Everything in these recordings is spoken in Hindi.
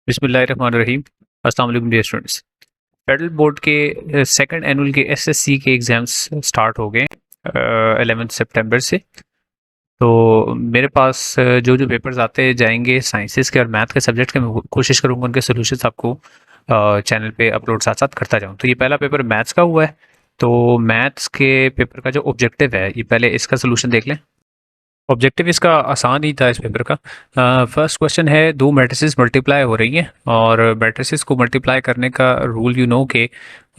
बिस्मिल्लाहिर्रहमानिर्रहीम। अस्सलाम वालेकुम डियर स्टूडेंट्स। फेडरल बोर्ड के सेकंड एनुअल के एसएससी के एग्ज़ाम्स स्टार्ट हो गए 11 सितंबर से। तो मेरे पास जो जो पेपर्स आते जाएंगे साइंसेस के और मैथ के सब्जेक्ट के, मैं कोशिश करूँगा उनके सोल्यूशंस आपको चैनल पे अपलोड साथ साथ करता जाऊँ। तो ये पहला पेपर मैथ्स का हुआ है। तो मैथ्स के पेपर का जो ऑब्जेक्टिव है, ये पहले इसका सोल्यूशन देख लें। ऑब्जेक्टिव इसका आसान ही था इस पेपर का। फर्स्ट क्वेश्चन है, दो मैट्रिसेस मल्टीप्लाई हो रही हैं और मैट्रिसेस को मल्टीप्लाई करने का रूल के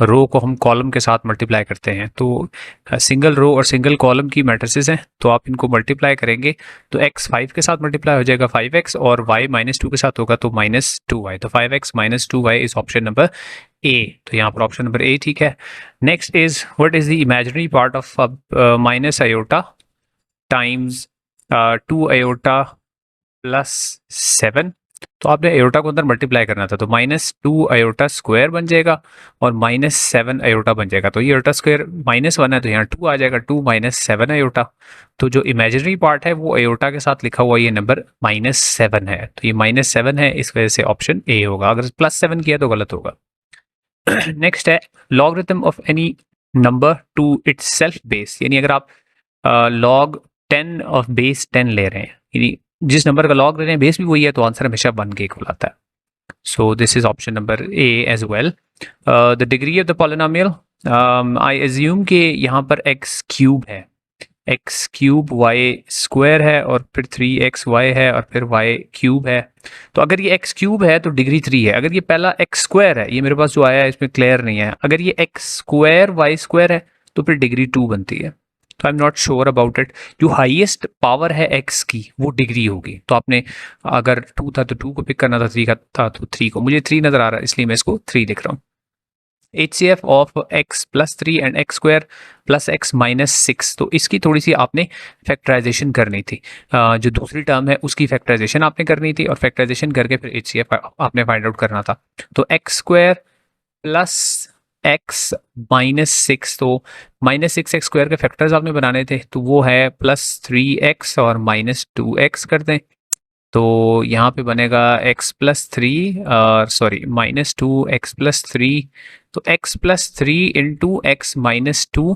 रो को हम कॉलम के साथ मल्टीप्लाई करते हैं। तो सिंगल रो और सिंगल कॉलम की मैट्रिसेस हैं, तो आप इनको मल्टीप्लाई करेंगे तो x 5 के साथ मल्टीप्लाई हो जाएगा 5x, और y -2 के साथ होगा तो -2y। तो 5x - 2y is option number ए। तो यहाँ पर ऑप्शन नंबर ए ठीक है। Next is, what is the imaginary part of minus iota times 2 iota plus 7। तो आपने आयोटा को अंदर मल्टीप्लाई करना था, तो -2 आयोटा स्क्वायर बन जाएगा और -7 आयोटा बन जाएगा। तो ये आयोटा स्क्वायर -1 है, तो यहाँ 2 आ जाएगा, 2 -7 आयोटा। तो जो इमेजिनरी पार्ट है वो आयोटा के साथ लिखा हुआ ये नंबर -7 है, तो ये -7 है, इस वजह से ऑप्शन ए होगा। अगर +7 किया तो गलत होगा। नेक्स्ट है, logarithm of any number two it's self base, यानी अगर आप लॉग 10 ऑफ बेस 10 ले रहे हैं, यानी जिस नंबर का लॉग ले रहे हैं बेस भी वही है, तो आंसर हमेशा 1 के इक्वल आता है। So this is option number A as well. The degree of the polynomial, I assume कि यहाँ पर x क्यूब है, x क्यूब y स्क्वायर है और फिर 3xy है और फिर y क्यूब है। तो अगर ये x क्यूब है तो डिग्री 3 है। अगर ये पहला x स्क्वायर है, ये मेरे पास जो आया है इसमें क्लियर नहीं है, अगर ये x स्क्वायर y स्क्वायर है तो फिर डिग्री 2 बनती है। तो I am not sure about it. जो हाईएस्ट पावर है x की वो डिग्री होगी। तो आपने अगर 2 था तो 2 को पिक करना था, 3 का था तो 3 को। मुझे 3 नजर आ रहा है इसलिए मैं इसको 3 लिख रहा हूँ। HCF of x plus 3 and x square plus x -6। तो इसकी थोड़ी सी आपने फैक्टराइजेशन करनी थी। जो दूसरी टर्म है उसकी फैक्टराइजेशन आपने करनी थी और फैक्टराइजेशन करके फिर HCF आपने फाइंड आउट करना था। तो x स्क्वायर प्लस x -6, तो -6 x स्क्वायर के फैक्टर्स आपने बनाने थे, तो वो है +3x और -2x कर दें। तो यहाँ पे बनेगा x plus 3 sorry -2x plus 3। तो x प्लस 3 इंटू एक्स -2,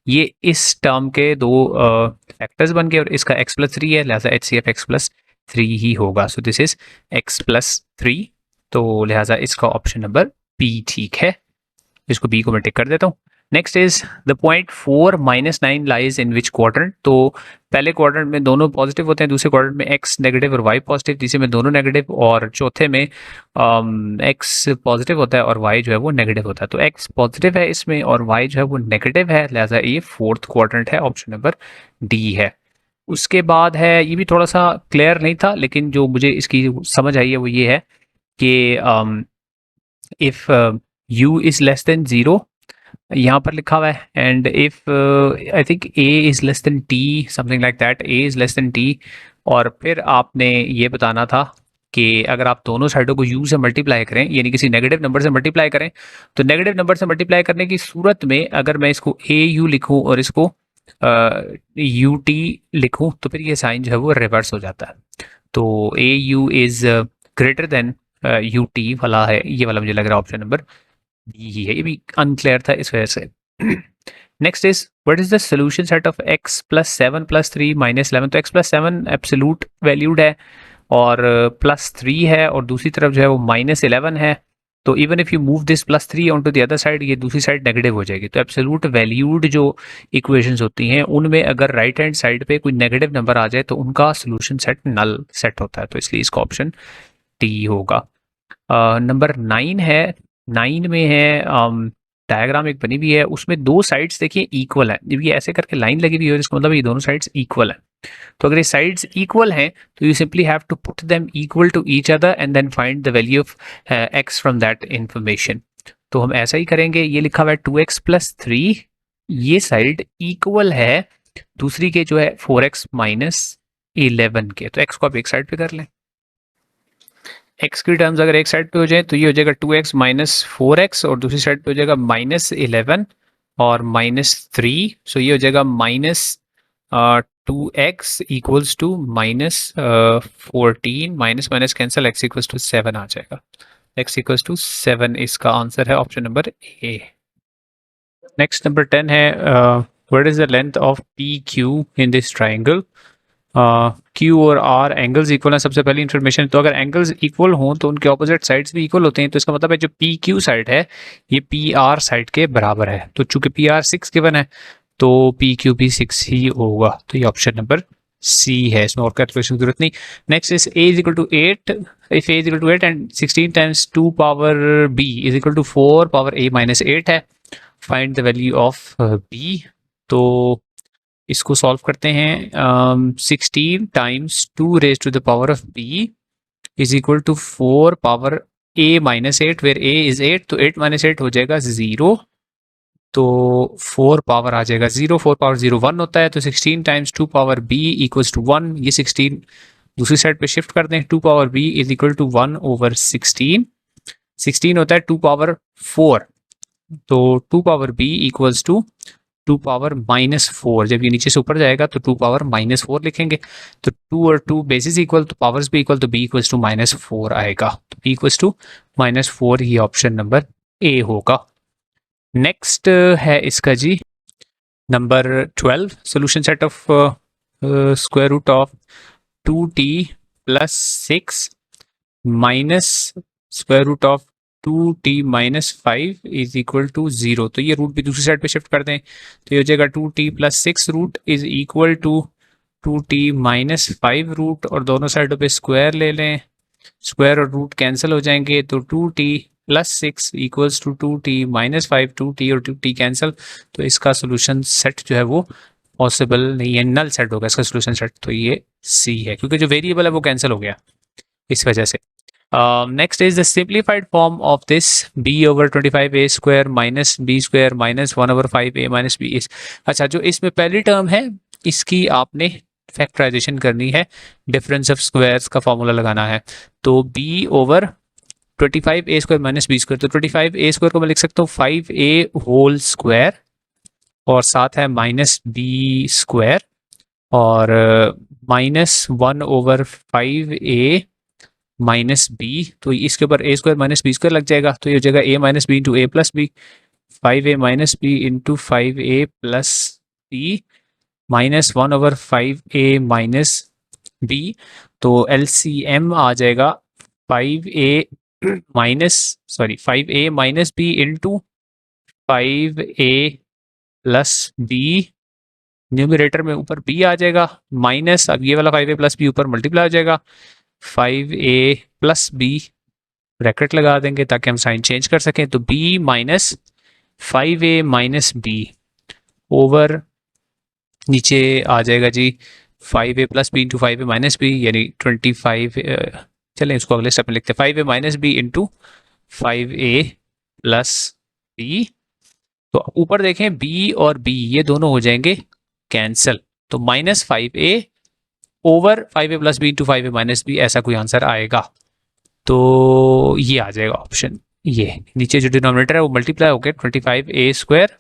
ये इस टर्म के दो फैक्टर्स बन गए और इसका x प्लस 3 है, लिहाजा HCF x प्लस 3 ही होगा। सो दिस इज x प्लस 3। तो लिहाजा इसका ऑप्शन नंबर बी ठीक है। इसको बी को मैं टिक कर देता हूँ। Next is the point 4 -9 lies in which quadrant. तो पहले क्वाड्रेंट में दोनों पॉजिटिव होते हैं, दूसरे क्वाड्रेंट में x नेगेटिव और y पॉजिटिव, तीसरे में दोनों नेगेटिव और चौथे में x पॉजिटिव होता है और y जो है वो नेगेटिव होता है। तो x पॉजिटिव है इसमें और y जो है वो नेगेटिव है, लिहाजा ये फोर्थ क्वाड्रेंट है, ऑप्शन नंबर डी है। उसके बाद है, ये भी थोड़ा सा क्लियर नहीं था लेकिन जो मुझे इसकी समझ आई है वो ये है कि if u is less than 0, यहाँ पर लिखा हुआ है, and if I think a is less than t, something like that, a is less than t। और फिर आपने ये बताना था कि अगर आप दोनों साइडों को u से मल्टीप्लाई करें, यानी किसी नेगेटिव नंबर से मल्टीप्लाई करें, तो नेगेटिव नंबर से मल्टीप्लाई करने की सूरत में अगर मैं इसको au लिखूं और इसको ut लिखूं तो फिर ये साइन जो है वो रिवर्स हो जाता है। तो au is greater than ut वाला है, ये वाला मुझे लग रहा है ऑप्शन नंबर बी है। ये भी अनक्लियर था इस वजह से। Next is, what is the solution set of x plus 7 plus 3 -11। तो x प्लस 7 एब्सोल्यूट वैल्यूड है और प्लस 3 है और दूसरी तरफ जो है वो -11 है। तो even if you move this +3 on to the other side, ये दूसरी साइड नेगेटिव हो जाएगी। तो एब्सोल्यूट वैल्यूड जो इक्वेशंस होती हैं उनमें अगर राइट हैंड साइड पे कोई नेगेटिव नंबर आ जाए तो उनका सोल्यूशन सेट नल सेट होता है। तो इसलिए इसका ऑप्शन डी होगा। नंबर 9 है, 9 में है डायग्राम एक बनी हुई है, उसमें दो साइड्स देखिए इक्वल है। जब ये ऐसे करके लाइन लगी हुई है इसका मतलब ये दोनों साइड्स इक्वल है। तो अगर ये साइड्स इक्वल हैं तो you simply have to put them equal to each other and then find the value of x from that information. तो हम ऐसा ही करेंगे। ये लिखा हुआ है 2x प्लस 3, ये साइड इक्वल है दूसरी के जो है 4x माइनस 11 के। तो x को आप एक साइड पे कर लें। x की टर्म्स अगर एक साइड पे हो जाए तो ये हो जाएगा 2x माइनस 4x और दूसरी साइड पे हो जाएगा -11 और -3। सो ये हो जाएगा 2x equals to -14 minus minus cancel, x equals to 7 आ जाएगा। x इक्वल्स टू 7 इसका आंसर है option number A. Next number 10 है what is the length of P Q in this triangle. Q और आर एंगल्स इक्वल है, सबसे पहली इन्फॉर्मेशन। तो अगर एंगल्स इक्वल हों तो उनके ऑपोजिट साइड्स भी इक्वल होते हैं, तो इसका मतलब है जो पी क्यू साइड है ये पी आर साइड के बराबर है। तो चूंकि पी आर 6 गिवन है तो पी क्यू भी 6 ही होगा, तो ये ऑप्शन नंबर सी है, इसमें और कैलकुलेशन की जरूरत नहीं। Next is a is equal to 8, if a is equal to 8 and 16 times 2 power b is equal to 4 power a minus 8 है, find the value of b। तो इसको सॉल्व करते हैं। 16 times 2 raise to the power of b is equal to 4 power a minus 8, where a is 8, तो 8 माइनस 8 हो जाएगा 0, तो 4 पावर आ जाएगा 0, 4 पावर 0 1 होता है, तो 16 times 2 power b equals to 1। ये 16 दूसरी साइड पे शिफ्ट कर दें, 2 power b is equal to 1 over 16, 16 होता है 2 पावर 4, तो 2 power b equals to 2 power minus 4। जब ये नीचे से ऊपर जाएगा तो 2 पावर माइनस 4 लिखेंगे, तो 2 और 2 बेसिस इक्वल, तो पावर्स भी इक्वल, तो b इक्वल्स टू माइनस 4 आएगा, तो b इक्वल्स टू माइनस 4, ये ऑप्शन नंबर ए होगा। नेक्स्ट है इसका जी number 12, solution set of square root of 2t plus 6 minus square root of 2t minus 5 is equal to 0। तो ये रूट भी दूसरी साइड पे शिफ्ट कर दें, तो ये हो जाएगा 2t plus 6 root is equal to 2t minus 5 root, और दोनों साइडों पे स्क्वायर ले लें, स्क्वायर और रूट कैंसिल हो जाएंगे, तो 2t plus 6 equals to 2t minus 5, 2t और 2t कैंसिल, तो इसका सोल्यूशन सेट जो है वो पॉसिबल नहीं है, नल सेट होगा इसका सोल्यूशन सेट, तो ये सी है, क्योंकि जो वेरिएबल है वो कैंसिल हो गया इस वजह से। Next is the simplified form of this b over 25a square minus b square minus 1 over 5a minus b इस। अच्छा, जो इसमें पहली टर्म है इसकी आपने फैक्टराइजेशन करनी है, डिफरेंस ऑफ स्क्वायर्स का फॉर्मूला लगाना है, तो b over 25a square minus b square, तो 25a स्क्वायर को मैं लिख सकता हूँ 5a होल स्क्वायर, और साथ है माइनस b स्क्वायर, और minus 1 over 5a minus B, तो इसके ऊपर a square minus B square लग जाएगा, तो ये हो जाएगा a minus B into A plus B, 5a minus B into 5a plus B minus 1 over 5a minus B, तो LCM आ जाएगा 5a minus B into 5a plus B, numerator में ऊपर b आ जाएगा माइनस, अब ये वाला 5a प्लस बी ऊपर मल्टीप्लाई हो जाएगा, 5a प्लस बी ब्रैकेट लगा देंगे ताकि हम साइन चेंज कर सकें, तो b minus 5a minus B over नीचे आ जाएगा जी 5a plus B into 5a minus B, यानी 25, चलें इसको अगले स्टेप में लिखते हैं, 5a minus B into 5a plus B, तो ऊपर देखें b और b ये दोनों हो जाएंगे कैंसिल, तो minus 5a over 5a plus B into 5a minus B, ऐसा कोई आंसर आएगा, तो ये आ जाएगा ऑप्शन, ये नीचे जो डिनोमिनेटर है वो मल्टीप्लाई होकर 25a square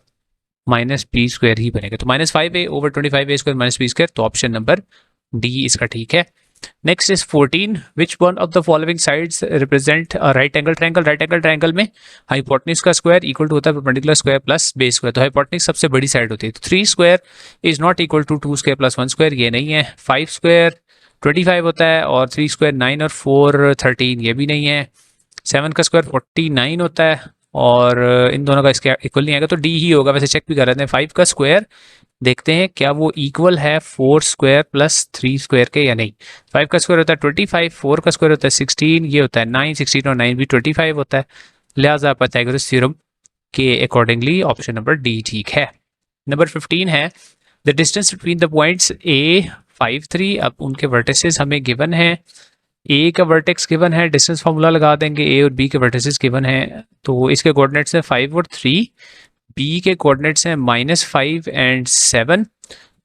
minus B square ही बनेगा, तो minus 5a over 25a square minus B square, तो ऑप्शन नंबर डी इसका ठीक है। Next is 14, which one of the following sides represent right angle triangle. Right angle triangle में हाइपोटेन्यूज का स्क्वायर इक्वल टू होता है perpendicular square plus base square, तो हाइपोटेन्यूज सबसे बड़ी साइड होती है, तो 3 square is not equal to 2 square plus 1 square, ये नहीं है, 5 स्क्वायर 25 होता है, और 3 स्क्वायर 9 और 4 13, ये भी नहीं है, 7 का स्क्वायर 49 होता है, और इन दोनों का इसके इक्वल नहीं आएगा, तो डी ही होगा। वैसे चेक भी कर रहे हैं, 5 का स्क्वायर देखते हैं क्या वो इक्वल है 4 स्क्वायर प्लस 3 स्क्वायर के या नहीं। 5 का स्क्वायर होता है 25, 4 का स्क्वायर होता है 16, ये होता है 9, 16 और 9 भी 25 होता है, लिहाजा पाइथागोरस थ्योरम के अकॉर्डिंगली ऑप्शन नंबर डी ठीक है। नंबर 15 है the distance between the points A 5 3, अब उनके वर्टिसेस हमें गिवन है, ए का वर्टेक्स गिवन है, डिस्टेंस फार्मूला लगा देंगे, ए और बी के वर्टिसेस गिवन है, तो इसके कोऑर्डिनेट्स हैं 5 और 3, बी के कोऑर्डिनेट्स हैं -5 एंड 7,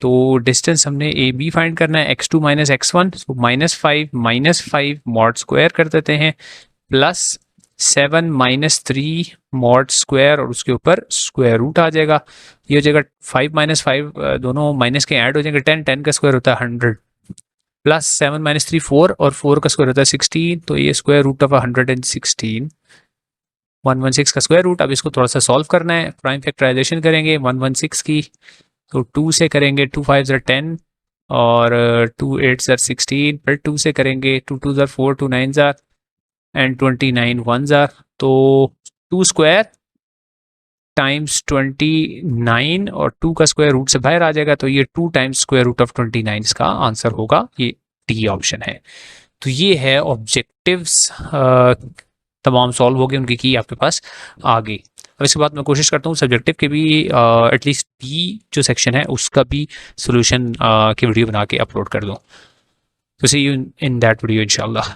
तो डिस्टेंस हमने ए बी फाइंड करना है x2 माइनस x1, तो -5 मॉड स्क्वायर कर देते हैं, प्लस 7 माइनस 3 मॉड स्क्वायर और उसके ऊपर स्क्वायर रूट आ जाएगा। ये हो जाएगा 5 माइनस 5, दोनों माइनस के ऐड हो जाएंगे, 10, 10 का स्क्वायर होता है 100, प्लस 7 माइनस 3 4 और 4 का स्क्वायर होता है 16, तो ये स्क्वायर रूट ऑफ 116, 116 का स्क्वायर रूट। अब इसको थोड़ा सा सॉल्व करना है, प्राइम फैक्टराइजेशन करेंगे 116 की, तो 2 से करेंगे 2 5 ज़र 10 और 2 8 ज़र 16, फिर 2 से करेंगे 2 2 ज़र 4, 2 9 ज़र एंड 29 1 ज़र, तो 2 स्क्वायर टाइम्स 29 और 2 का स्क्वायर रूट से बाहर आ जाएगा, तो ये 2 टाइम्स स्क्वायर रूट ऑफ 29 इसका आंसर होगा, ये डी ऑप्शन है। तो ये है ऑब्जेक्टिव्स, तमाम सॉल्व हो गए, उनकी की आपके पास आ गई। अब इसके बाद मैं कोशिश करता हूँ सब्जेक्टिव के भी एटलीस्ट बी जो सेक्शन है उसका भी सोल्यूशन की वीडियो बना के अपलोड कर दूँ। तो सी यू इन दैट वीडियो इंशाल्लाह।